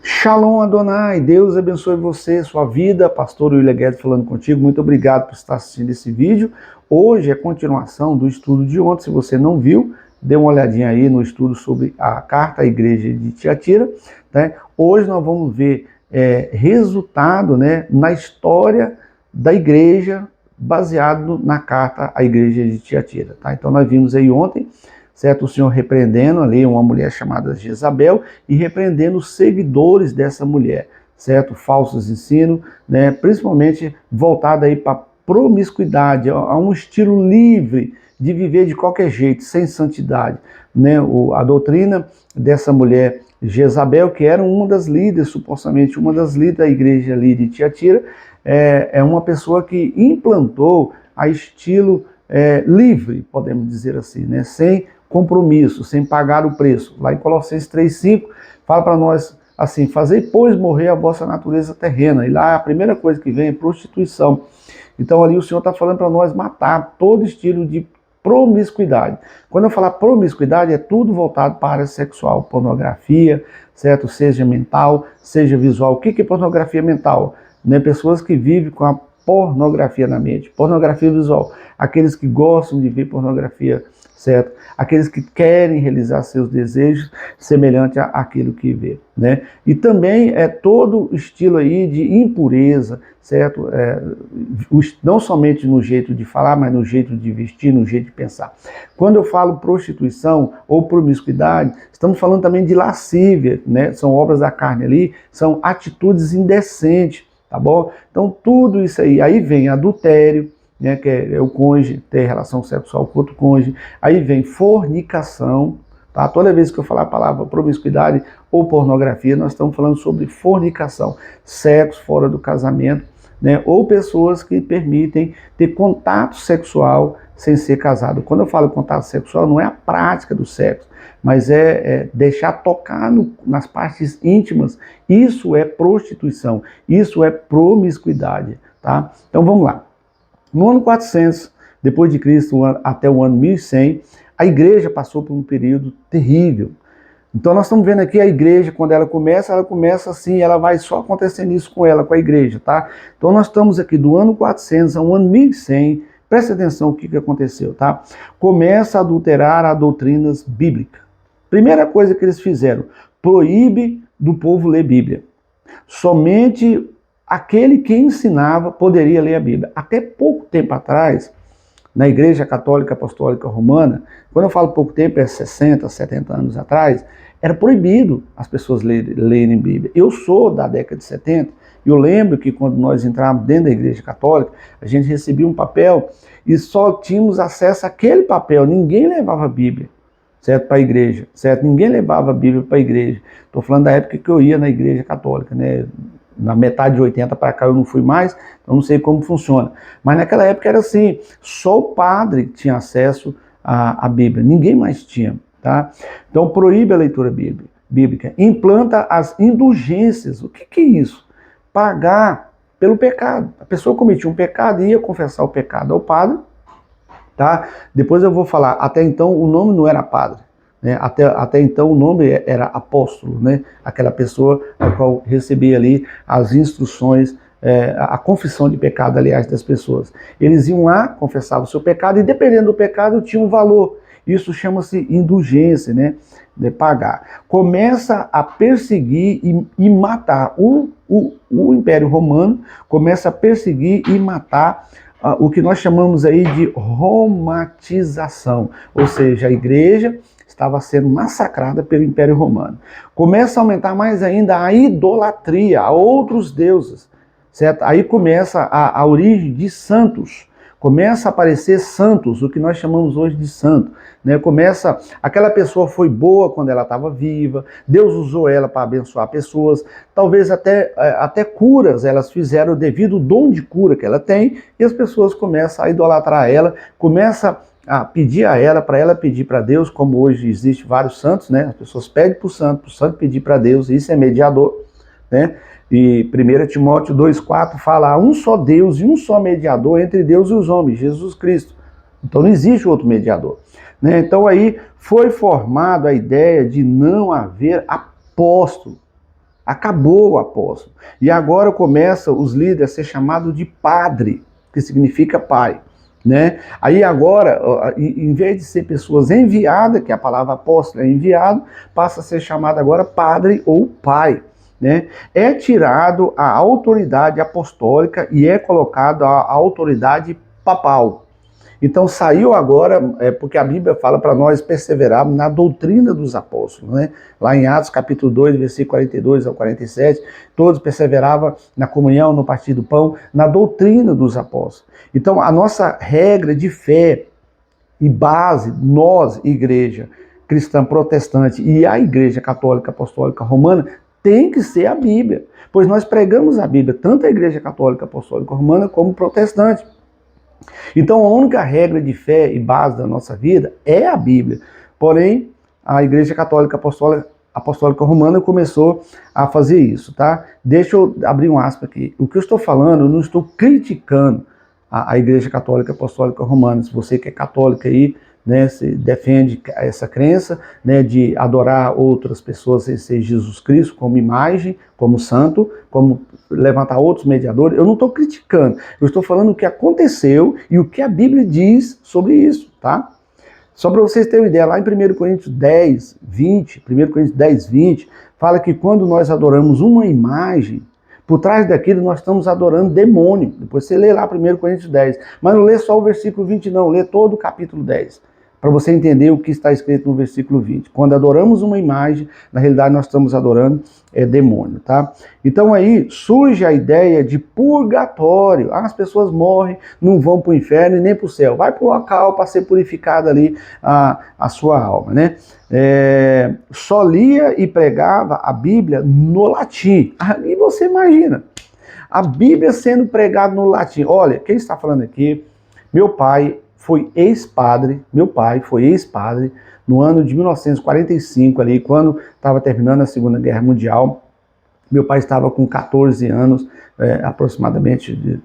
Shalom Adonai, Deus abençoe você, sua vida, pastor William Guedes falando contigo, muito obrigado por estar assistindo esse vídeo. Hoje é continuação do estudo de ontem, se você não viu, dê uma olhadinha aí no estudo sobre a carta à igreja de Tiatira, né? Hoje nós vamos ver resultado, né, na história da igreja, baseado na carta à igreja de Tiatira, tá? Então nós vimos aí ontem, certo? O Senhor repreendendo ali uma mulher chamada Jezabel e repreendendo os seguidores dessa mulher, certo? Falsos ensinos, né? Principalmente voltado aí para promiscuidade, a um estilo livre de viver de qualquer jeito, sem santidade, né? A doutrina dessa mulher Jezabel, que era uma das líderes, supostamente uma das líderes da igreja ali de Tiatira, é uma pessoa que implantou a estilo livre, podemos dizer assim, né? Sem compromisso, sem pagar o preço. Lá em Colossenses 3,5 fala para nós assim: fazei, pois, morrer a vossa natureza terrena. E lá a primeira coisa que vem é prostituição. Então ali o Senhor está falando para nós matar todo estilo de promiscuidade. Quando eu falar promiscuidade, é tudo voltado para a área sexual, pornografia, certo? Seja mental, seja visual. O que é pornografia mental? Né? Pessoas que vivem com a pornografia na mente. Pornografia visual, aqueles que gostam de ver pornografia, certo? Aqueles que querem realizar seus desejos semelhante àquilo que vê, né? E também é todo estilo aí de impureza, certo? Não somente no jeito de falar, mas no jeito de vestir, no jeito de pensar. Quando eu falo prostituição ou promiscuidade, estamos falando também de lascívia, né? São obras da carne ali, são atitudes indecentes, tá bom? Então tudo isso aí vem adultério, né, que é o cônjuge ter relação sexual com outro cônjuge. Aí vem fornicação, tá? Toda vez que eu falar a palavra promiscuidade ou pornografia, nós estamos falando sobre fornicação, sexo fora do casamento, né? Ou pessoas que permitem ter contato sexual sem ser casado. Quando eu falo contato sexual, não é a prática do sexo, mas é deixar tocar nas partes íntimas. Isso é prostituição, isso é promiscuidade, tá? Então vamos lá. No ano 400, depois de Cristo, até o ano 1100, a igreja passou por um período terrível. Então nós estamos vendo aqui a igreja, quando ela começa assim, ela vai só acontecendo isso com ela, com a igreja, tá? Então nós estamos aqui do ano 400 ao ano 1100, presta atenção o que aconteceu, tá? Começa a adulterar as doutrinas bíblicas. Primeira coisa que eles fizeram, proíbe do povo ler Bíblia. Somente aquele que ensinava poderia ler a Bíblia. Até pouco tempo atrás, na Igreja Católica Apostólica Romana, quando eu falo pouco tempo, é 60, 70 anos atrás, era proibido as pessoas lerem Bíblia. Eu sou da década de 70, e eu lembro que quando nós entrávamos dentro da Igreja Católica, a gente recebia um papel e só tínhamos acesso àquele papel, ninguém levava a Bíblia, certo, para a igreja, certo? Ninguém levava a Bíblia para a igreja. Estou falando da época que eu ia na Igreja Católica, né? Na metade de 80 para cá eu não fui mais, então não sei como funciona. Mas naquela época era assim, só o padre tinha acesso à Bíblia, ninguém mais tinha, tá? Então proíbe a leitura bíblica, implanta as indulgências. O que é isso? Pagar pelo pecado. A pessoa cometia um pecado, ia confessar o pecado ao padre, tá? Depois eu vou falar, até então o nome não era padre. Né? Até então o nome era apóstolo, né? Aquela pessoa a qual recebia ali as instruções, a confissão de pecado, aliás, das pessoas. Eles iam lá, confessavam o seu pecado, e dependendo do pecado tinha um valor. Isso chama-se indulgência, né? De pagar. Começa a perseguir e matar. O Império Romano começa a perseguir e matar o que nós chamamos aí de romatização, ou seja, a igreja estava sendo massacrada pelo Império Romano. Começa a aumentar mais ainda a idolatria a outros deuses, certo? Aí começa a origem de santos, começa a aparecer santos, o que nós chamamos hoje de santo, né? Começa, aquela pessoa foi boa quando ela estava viva, Deus usou ela para abençoar pessoas, talvez até curas elas fizeram devido ao dom de cura que ela tem, e as pessoas começam a idolatrar ela, começa a pedir a ela, para ela pedir para Deus, como hoje existe vários santos, né? As pessoas pedem para o santo pedir para Deus, isso é mediador, né? E 1 Timóteo 2,4 fala, há um só Deus e um só mediador entre Deus e os homens, Jesus Cristo. Então não existe outro mediador, né? Então aí foi formada a ideia de não haver apóstolo. Acabou o apóstolo. E agora começa os líderes a ser chamados de padre, que significa pai. Né? Aí agora, em vez de ser pessoas enviadas, que a palavra apóstolo é enviado, passa a ser chamado agora padre ou pai. Né? É tirado a autoridade apostólica e é colocado a autoridade papal. Então saiu agora, porque a Bíblia fala para nós perseverarmos na doutrina dos apóstolos, né? Lá em Atos capítulo 2, versículo 42 ao 47, todos perseveravam na comunhão, no partir do pão, na doutrina dos apóstolos. Então a nossa regra de fé e base, nós, igreja cristã protestante e a igreja católica apostólica romana, tem que ser a Bíblia, pois nós pregamos a Bíblia, tanto a igreja católica apostólica romana como protestante. Então a única regra de fé e base da nossa vida é a Bíblia. Porém, a Igreja Católica Apostólica Romana começou a fazer isso, tá? Deixa eu abrir um aspas aqui. O que eu estou falando, eu não estou criticando a Igreja Católica Apostólica Romana. Se você que é católica aí, né, se defende essa crença, né, de adorar outras pessoas sem ser Jesus Cristo como imagem, como santo, como levantar outros mediadores, eu não estou criticando, eu estou falando o que aconteceu e o que a Bíblia diz sobre isso, tá? Só para vocês terem uma ideia, lá em 1 Coríntios 10, 20, 1 Coríntios 10, 20, fala que quando nós adoramos uma imagem, por trás daquilo nós estamos adorando demônio. Depois você lê lá 1 Coríntios 10, mas não lê só o versículo 20 não, lê todo o capítulo 10. Para você entender o que está escrito no versículo 20. Quando adoramos uma imagem, na realidade nós estamos adorando demônio, tá? Então aí surge a ideia de purgatório. As pessoas morrem, não vão para o inferno e nem para o céu. Vai para o local para ser purificada ali a sua alma, né? Só lia e pregava a Bíblia no latim. E você imagina, a Bíblia sendo pregada no latim. Olha, quem está falando aqui, meu pai foi ex-padre, meu pai foi ex-padre no ano de 1945, ali, quando estava terminando a Segunda Guerra Mundial. Meu pai estava com 14 anos, aproximadamente, de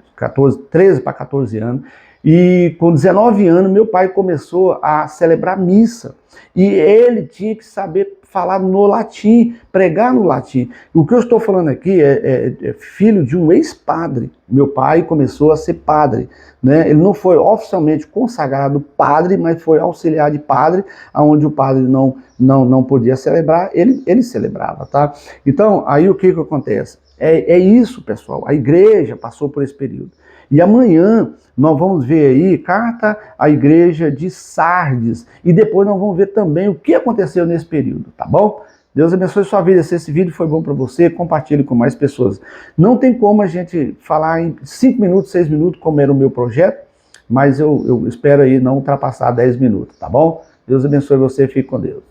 13 para 14 anos, e com 19 anos meu pai começou a celebrar missa, e ele tinha que saber falar no latim, pregar no latim. O que eu estou falando aqui é filho de um ex-padre. Meu pai começou a ser padre, né? Ele não foi oficialmente consagrado padre, mas foi auxiliar de padre, onde o padre não podia celebrar, ele celebrava, tá? Então, aí o que acontece? É isso, pessoal, a igreja passou por esse período. E amanhã nós vamos ver aí carta à igreja de Sardes. E depois nós vamos ver também o que aconteceu nesse período, tá bom? Deus abençoe sua vida. Se esse vídeo foi bom para você, compartilhe com mais pessoas. Não tem como a gente falar em 5 minutos, 6 minutos, como era o meu projeto, mas eu espero aí não ultrapassar 10 minutos, tá bom? Deus abençoe você e fique com Deus.